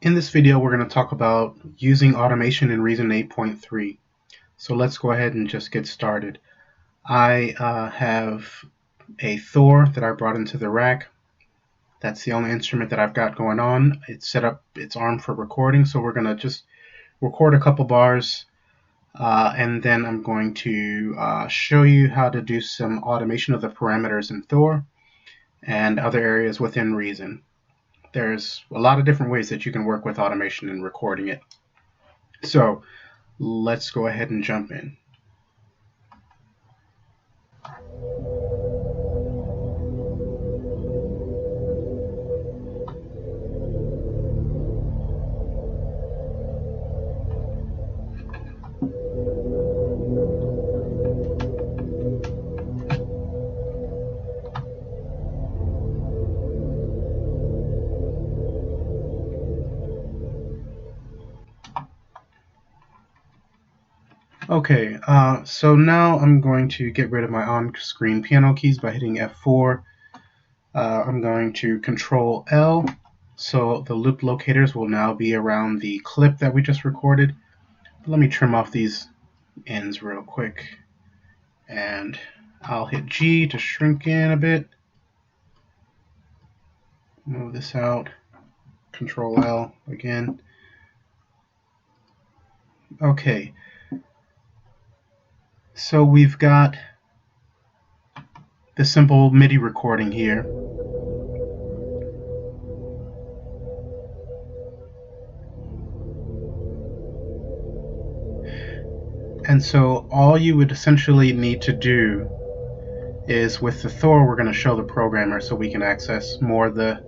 In this video, we're going to talk about using automation in Reason 8.3. So let's go ahead and just get started. I have a Thor that I brought into the rack. That's the only instrument that I've got going on. It's set up, it's armed for recording, so we're going to just record a couple bars, and then I'm going to show you how to do some automation of the parameters in Thor and other areas within Reason. There's a lot of different ways that you can work with automation and recording it. So let's go ahead and jump in. Okay, so now I'm going to get rid of my on-screen piano keys by hitting F4. I'm going to Control L, so the loop locators will now be around the clip that we just recorded. Let me trim off these ends real quick, and I'll hit G to shrink in a bit. Move this out. Control L again. Okay. So we've got the simple MIDI recording here. And so all you would essentially need to do is, with the Thor, we're going to show the programmer so we can access more of the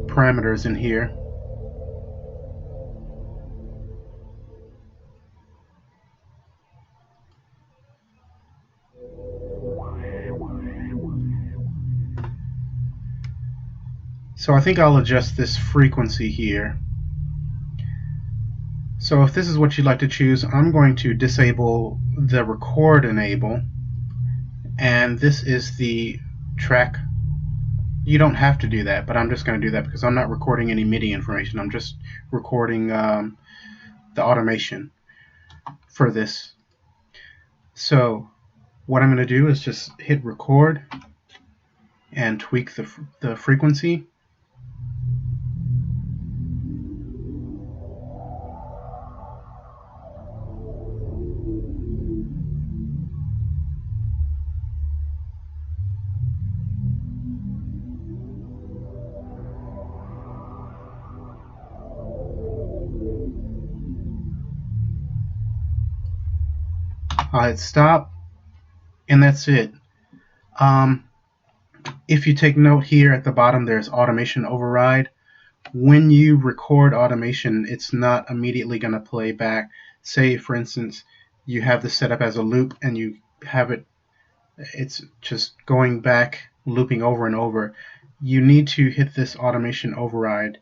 parameters in here. So I think I'll adjust this frequency here. So if this is what you'd like to choose, I'm going to disable the record enable, and this is the track. You don't have to do that, but I'm just going to do that because I'm not recording any MIDI information. I'm just recording the automation for this. So what I'm going to do is just hit record and tweak the frequency. I'll hit stop, and that's it. If you take note here at the bottom, there's automation override. When you record automation, it's not immediately going to play back. Say, for instance, you have this set up as a loop and you have it's just going back, looping over and over. You need to hit this automation override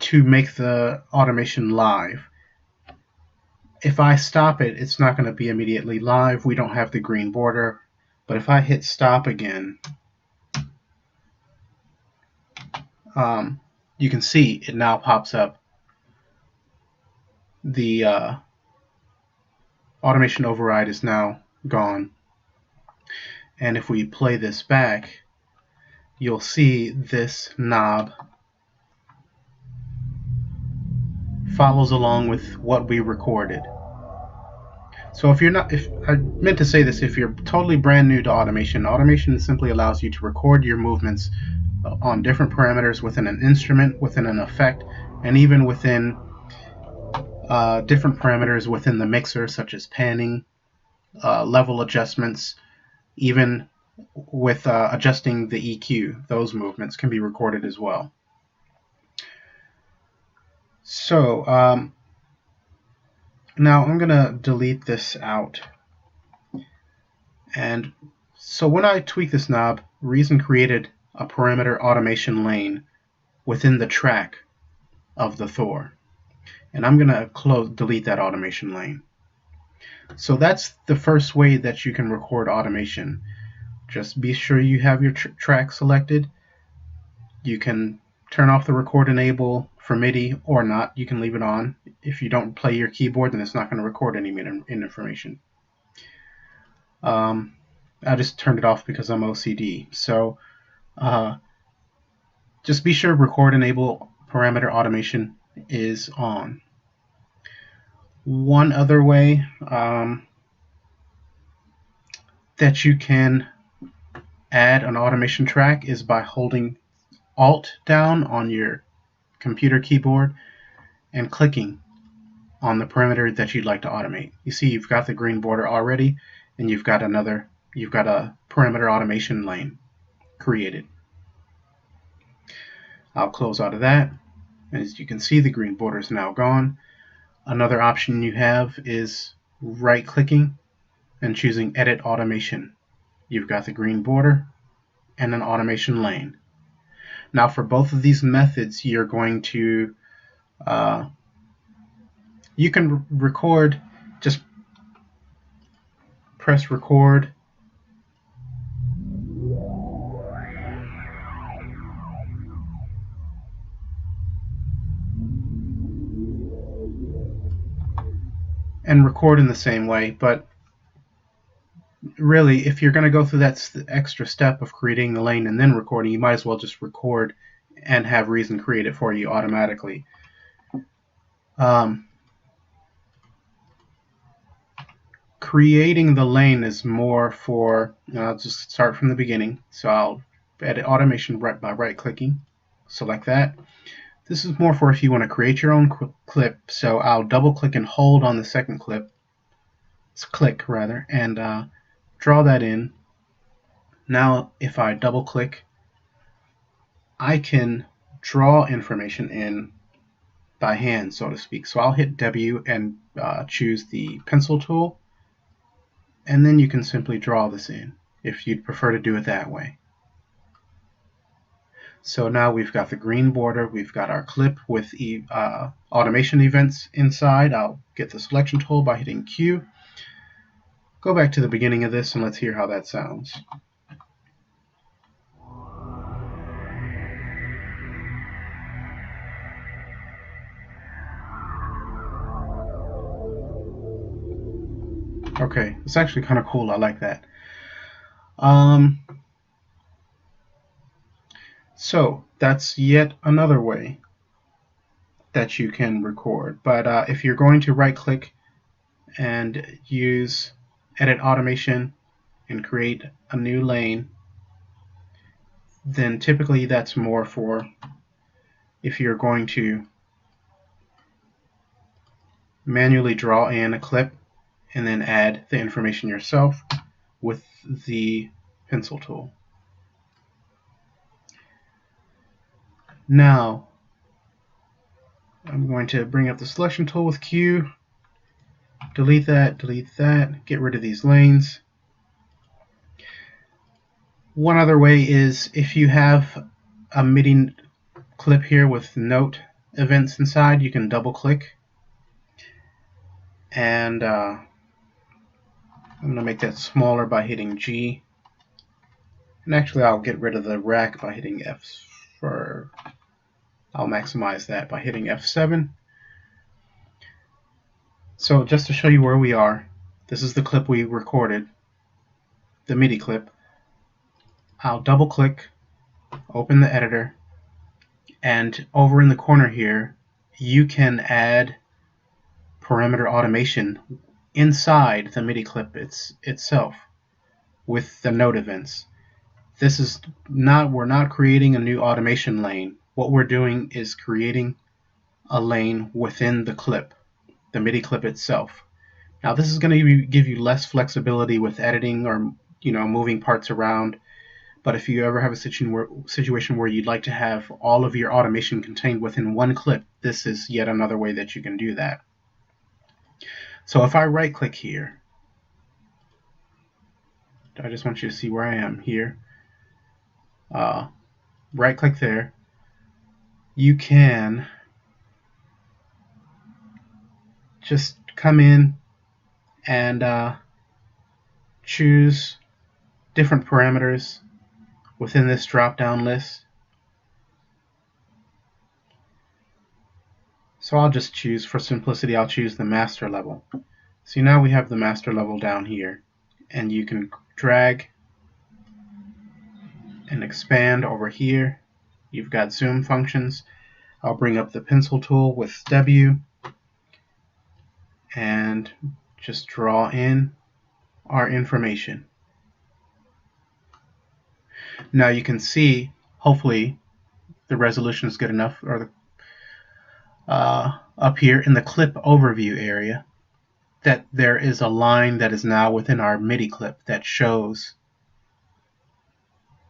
to make the automation live. If I stop it, it's not going to be immediately live. We don't have the green border. But if I hit stop again, you can see it now pops up. The automation override is now gone. And if we play this back, you'll see this knob follows along with what we recorded. So if I meant to say this, if you're totally brand new to automation simply allows you to record your movements on different parameters within an instrument, within an effect, and even within different parameters within the mixer, such as panning, level adjustments, even with adjusting the EQ. Those movements can be recorded as well. So now I'm going to delete this out. And so when I tweak this knob, Reason created a parameter automation lane within the track of the Thor. And I'm going to delete that automation lane. So that's the first way that you can record automation. Just be sure you have your track selected. You can turn off the record enable for MIDI or not. You can leave it on. If you don't play your keyboard, then it's not going to record any MIDI information. I just turned it off because I'm OCD. So just be sure record enable parameter automation is on. One other way that you can add an automation track is by holding Alt down on your computer keyboard and clicking on the parameter that you'd like to automate. You see you've got the green border already, and you've got a parameter automation lane created. I'll close out of that. As you can see, the green border is now gone. Another option you have is right-clicking and choosing Edit Automation. You've got the green border and an automation lane. Now for both of these methods, you're going to you can record, just press record and record in the same way, but really if you're going to go through that extra step of creating the lane and then recording, you might as well just record and have Reason create it for you automatically. Creating the lane is more for, I'll just start from the beginning. So I'll edit automation by right-clicking, select that. This is more for if you want to create your own clip. So I'll double-click and hold on the second clip, click rather, and draw that in. Now if I double-click, I can draw information in by hand, so to speak. So I'll hit W and choose the pencil tool, and then you can simply draw this in if you'd prefer to do it that way. So now we've got the green border, we've got our clip with automation events inside. I'll get the selection tool by hitting Q. Go back to the beginning of this and let's hear how that sounds. Okay, it's actually kind of cool. I like that. So that's yet another way that you can record. But if you're going to right-click and use Edit Automation and create a new lane, then typically that's more for if you're going to manually draw in a clip and then add the information yourself with the pencil tool. Now I'm going to bring up the selection tool with Q, delete that, get rid of these lanes. One other way is if you have a MIDI clip here with note events inside, you can double click, and I'm going to make that smaller by hitting G, and actually I'll get rid of the rack by hitting F. I'll maximize that by hitting F7. So just to show you where we are, this is the clip we recorded, the MIDI clip. I'll double click, open the editor, and over in the corner here you can add parameter automation inside the MIDI clip itself with the note events. This is not, we're not creating a new automation lane. What we're doing is creating a lane within the clip, the MIDI clip itself. Now this is going to give you less flexibility with editing or moving parts around. But if you ever have a situation where you'd like to have all of your automation contained within one clip, this is yet another way that you can do that. So if I right click here, I just want you to see where I am here. Right click there. You can just come in and choose different parameters within this drop-down list. So I'll just choose, for simplicity, I'll choose the master level. See, now we have the master level down here, and you can drag and expand over here. You've got zoom functions. I'll bring up the pencil tool with W and just draw in our information. Now you can see, hopefully the resolution is good enough, or up here in the clip overview area, that there is a line that is now within our MIDI clip that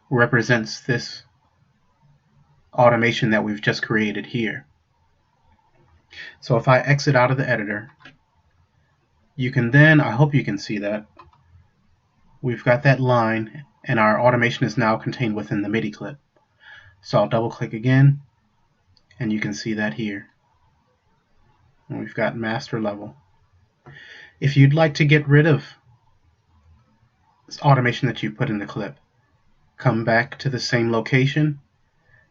represents this automation that we've just created here. So if I exit out of the editor, you can then, I hope you can see that, we've got that line and our automation is now contained within the MIDI clip. So I'll double click again and you can see that here. And we've got master level. If you'd like to get rid of this automation that you put in the clip, come back to the same location.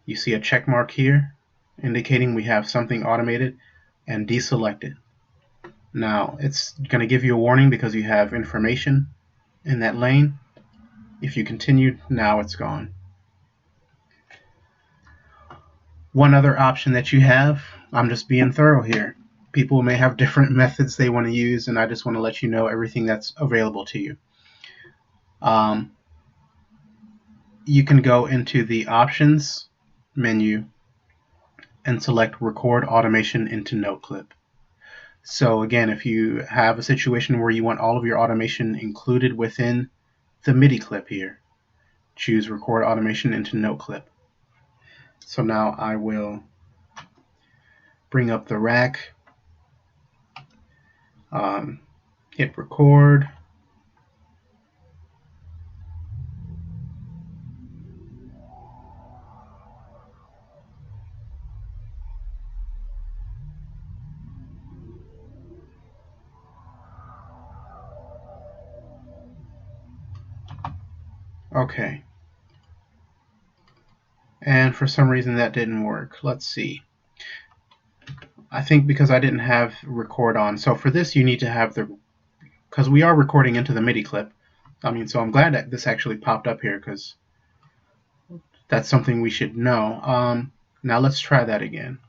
You see a check mark here indicating we have something automated, and deselect it. Now it's going to give you a warning because you have information in that lane. If you continue, now it's gone. One other option that you have, I'm just being thorough here. People may have different methods they want to use, and I just want to let you know everything that's available to you. You can go into the options menu and select record automation into note clip. So again, if you have a situation where you want all of your automation included within the MIDI clip here, choose record automation into note clip. So now I will bring up the rack, hit record, okay, and for some reason that didn't work. Let's see. I think because I didn't have record on. So for this you need to have because we are recording into the MIDI clip. So I'm glad that this actually popped up here because that's something we should know. Now let's try that again.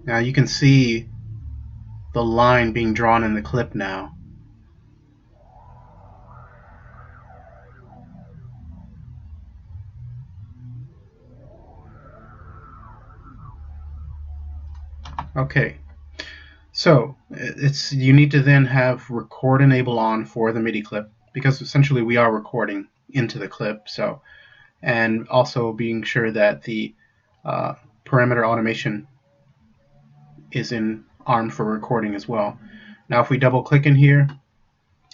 Now you can see the line being drawn in the clip now. Okay, so you need to then have record enable on for the MIDI clip because essentially we are recording into the clip. So, and also being sure that the parameter automation is armed for recording as well. Now if we double click in here,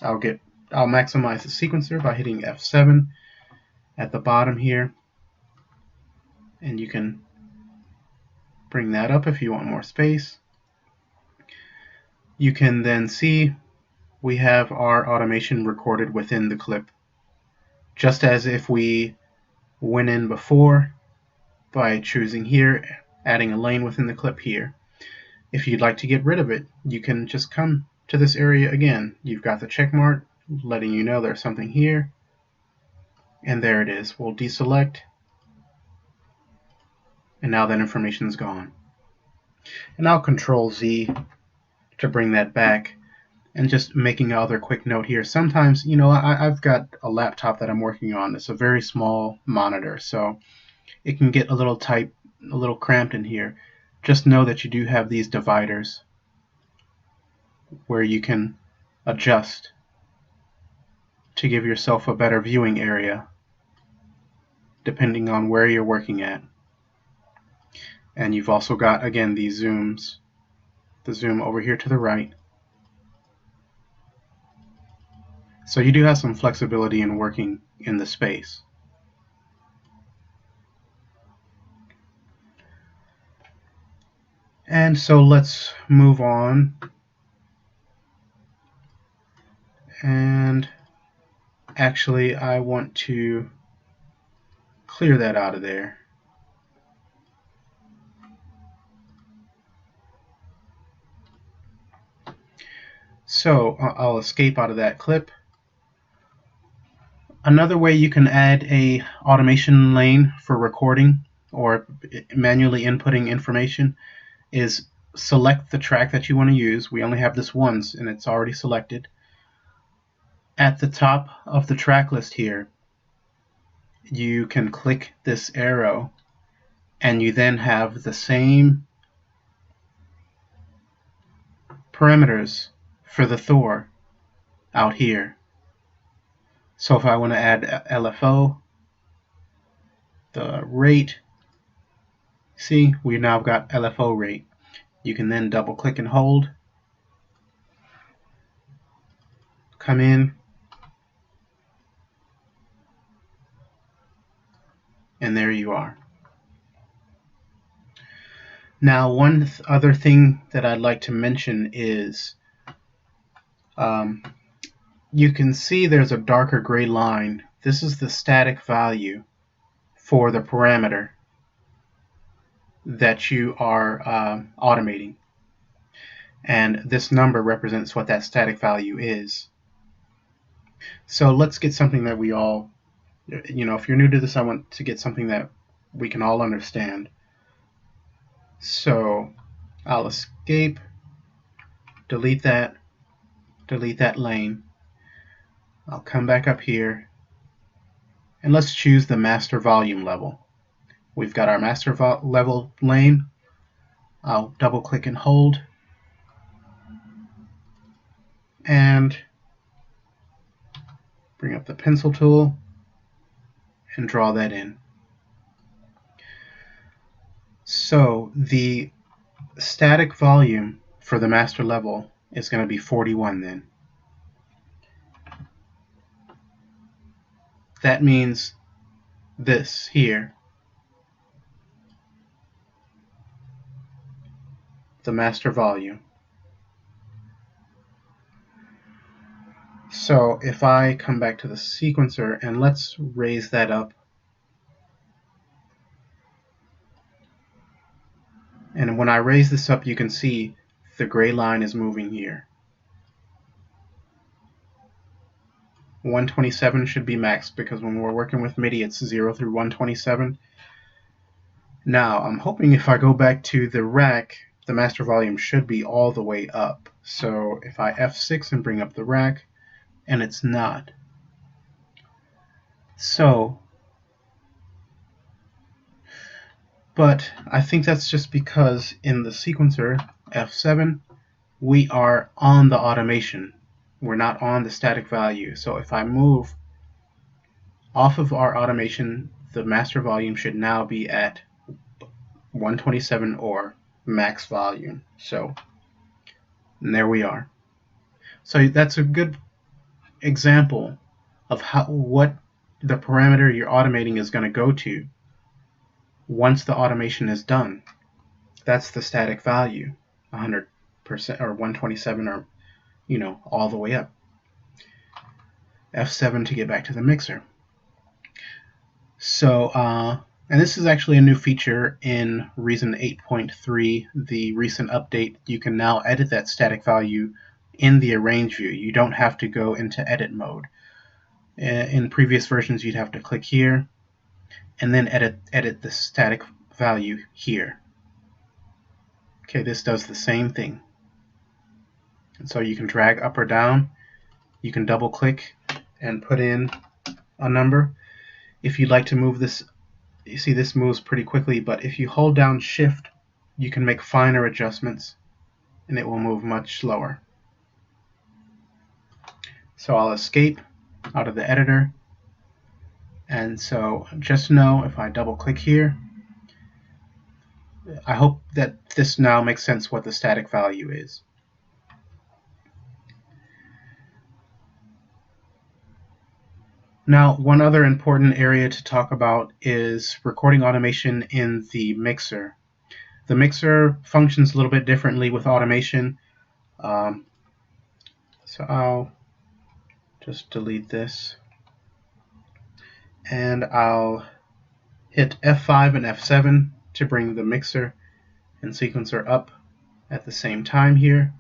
I'll maximize the sequencer by hitting F7 at the bottom here, and you can bring that up if you want more space. You can then see we have our automation recorded within the clip, just as if we went in before by choosing here, adding a lane within the clip here. If you'd like to get rid of it, you can just come to this area again. You've got the check mark letting you know there's something here, and there it is. We'll deselect, and now that information is gone. And I'll Control Z to bring that back. And just making another quick note here, sometimes, I've got a laptop that I'm working on. It's a very small monitor, so it can get a little tight, a little cramped in here. Just know that you do have these dividers where you can adjust to give yourself a better viewing area depending on where you're working at. And you've also got, again, these zooms. The zoom over here to the right. So you do have some flexibility in working in the space. And so let's move on. And Actually, I want to clear that out of there. So I'll escape out of that clip. Another way you can add a automation lane for recording or manually inputting information is select the track that you want to use. We only have this once and it's already selected. At the top of the track list here, you can click this arrow and you then have the same parameters for the Thor out here. So if I want to add LFO, the rate, see, we now got LFO rate. You can then double click and hold, come in, and there you are. Now, one other thing that I'd like to mention is you can see there's a darker gray line. This is the static value for the parameter that you are automating. And this number represents what that static value is. So let's get something that we all, if you're new to this, I want to get something that we can all understand. So I'll escape, delete that lane. I'll come back up here and let's choose the master volume level. We've got our master level lane. I'll double click and hold and bring up the pencil tool and draw that in. So the static volume for the master level is going to be 41 then. That means this here, the master volume. So if I come back to the sequencer and let's raise that up, and when I raise this up you can see the gray line is moving here. 127 should be max because when we're working with MIDI it's 0 through 127. Now I'm hoping if I go back to the rack the master volume should be all the way up. So if I F6 and bring up the rack, and it's not. So, but I think that's just because in the sequencer F7 we are on the automation. We're not on the static value. So if I move off of our automation, the master volume should now be at 127 or max volume. So and there we are. So that's a good example of what the parameter you're automating is going to go to once the automation is done. That's the static value, 100% or 127 or all the way up. F7 to get back to the mixer. So and this is actually a new feature in Reason 8.3, the recent update. You can now edit that static value in the arrange view. You don't have to go into edit mode. In previous versions you'd have to click here and then edit the static value here. Okay, this does the same thing. And so you can drag up or down, you can double click and put in a number. If you'd like to move this, you see this moves pretty quickly, but if you hold down shift you can make finer adjustments and it will move much slower. So I'll escape out of the editor, and so just know if I double click here, I hope that this now makes sense what the static value is. Now, one other important area to talk about is recording automation in the mixer. The mixer functions a little bit differently with automation. So I'll just delete this. and I'll hit F5 and F7 to bring the mixer and sequencer up at the same time here.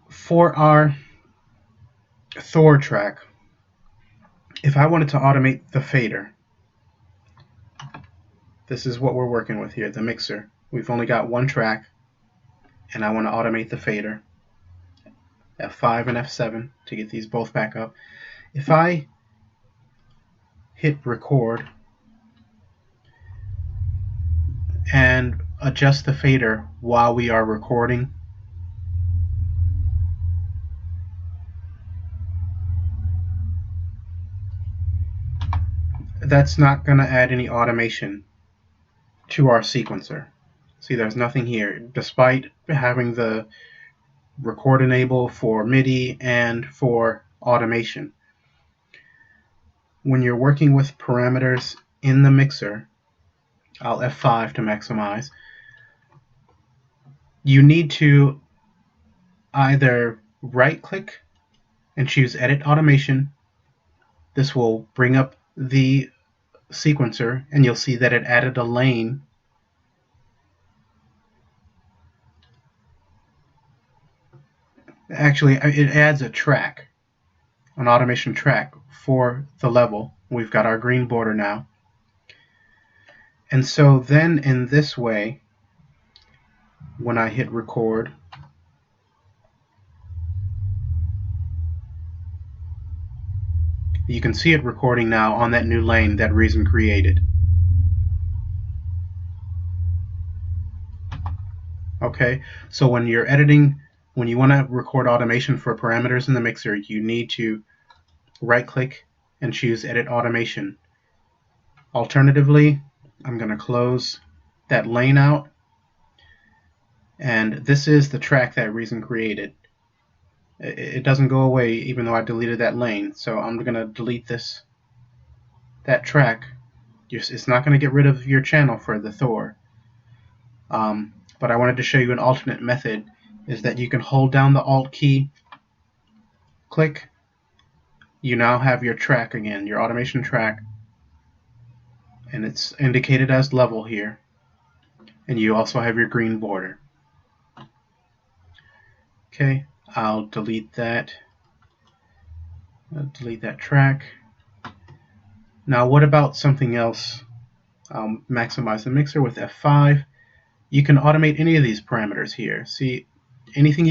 For our Thor track, if I wanted to automate the fader, this is what we're working with here, the mixer. We've only got one track, and I want to automate the fader. F5 and F7 to get these both back up. If I hit record and adjust the fader while we are recording, that's not going to add any automation to our sequencer. See, there's nothing here, despite having the record enable for MIDI and for automation. When you're working with parameters in the mixer, I'll F5 to maximize, you need to either right-click and choose Edit Automation. This will bring up the sequencer, and you'll see that it added a lane actually it adds a track, an automation track for the level. We've got our green border now, and so then in this way, when I hit record, you can see it recording now on that new lane that Reason created. Okay, so when you're editing, when you want to record automation for parameters in the mixer, you need to right-click and choose Edit Automation. Alternatively, I'm going to close that lane out, and this is the track that Reason created. It doesn't go away even though I deleted that lane, so I'm going to delete that track. It's not going to get rid of your channel for the Thor. But I wanted to show you an alternate method, is that you can hold down the Alt key, click, you now have your track again, your automation track, and it's indicated as level here, and you also have your green border. Okay, I'll delete that track. Now what about something else? I'll maximize the mixer with F5. You can automate any of these parameters here. See, anything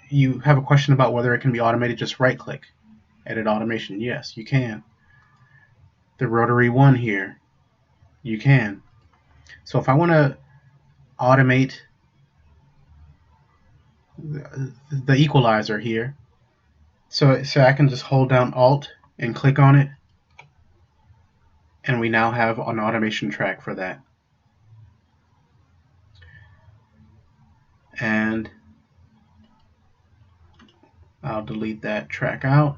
you have a question about whether it can be automated, just right click, Edit Automation. Yes, you can. The rotary one here, you can. So if I want to automate the equalizer here, so I can just hold down Alt and click on it, and we now have an automation track for that. And I'll delete that track out.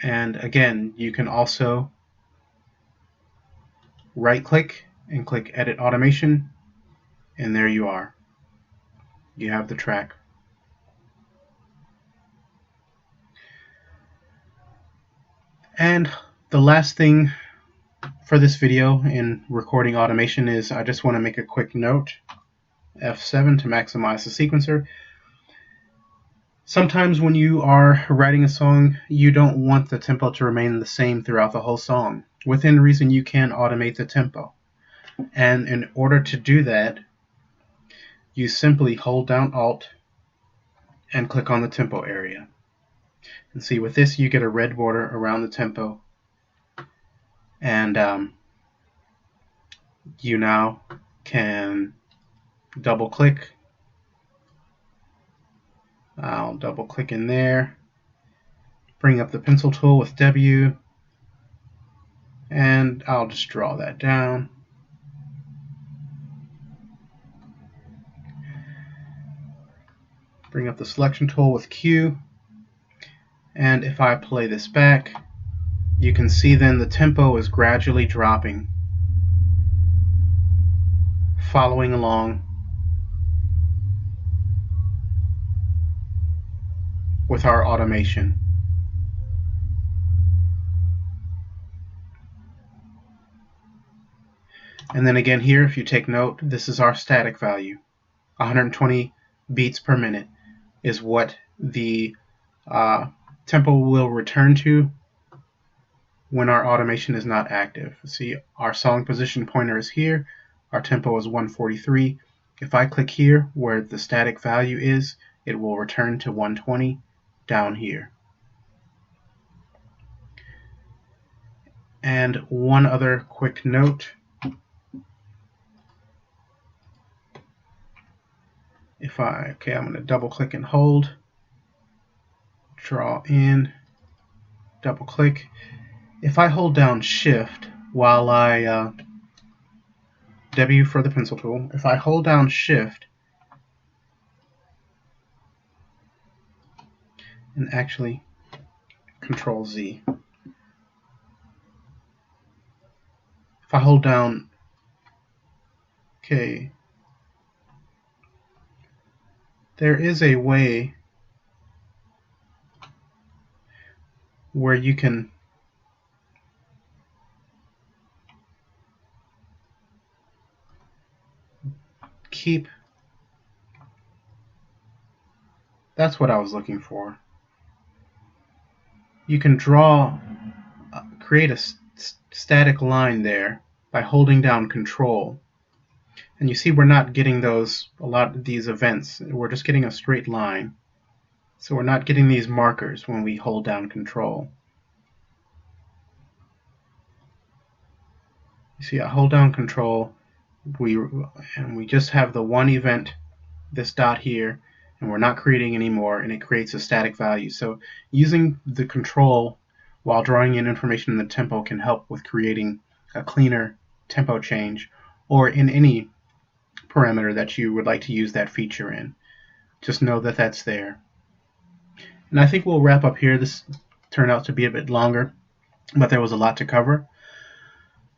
And again, you can also right click and click Edit Automation, and there you are. You have the track. And the last thing for this video in recording automation is I just want to make a quick note. F7 to maximize the sequencer. Sometimes when you are writing a song, you don't want the tempo to remain the same throughout the whole song. Within Reason, you can automate the tempo. And in order to do that, you simply hold down Alt and click on the tempo area. And see, with this, you get a red border around the tempo. And you now can double click. I'll double click in there, bring up the pencil tool with W, and I'll just draw that down. Bring up the selection tool with Q, and if I play this back, you can see then the tempo is gradually dropping, following along with our automation. And then again here, if you take note, this is our static value. 120 beats per minute is what the tempo will return to when our automation is not active. See, our song position pointer is here, our tempo is 143. If I click here where the static value is, it will return to 120 down here. And one other quick note. I'm going to double click and hold, draw in, double click. If I hold down Shift while I W for the pencil tool, if I hold down Shift and actually Control Z, if I hold down, okay, there is a way where you can keep, that's what I was looking for. You can create a static line there by holding down Control. And you see we're not getting a lot of these events. We're just getting a straight line. So we're not getting these markers when we hold down Control. You see, I hold down Control, and we just have the one event, this dot here, and we're not creating any more, and it creates a static value. So using the Control while drawing in information in the tempo can help with creating a cleaner tempo change, or in any parameter that you would like to use that feature in. Just know that that's there. And I think we'll wrap up here. This turned out to be a bit longer, but there was a lot to cover.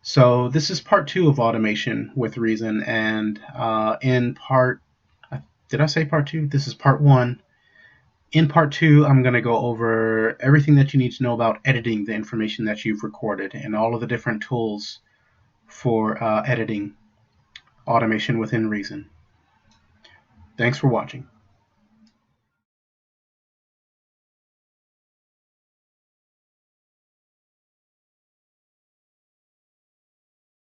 So this is part 2 of automation with Reason, and did I say part 2? This is part 1. In part 2, I'm going to go over everything that you need to know about editing the information that you've recorded and all of the different tools for editing automation within Reason. Thanks for watching.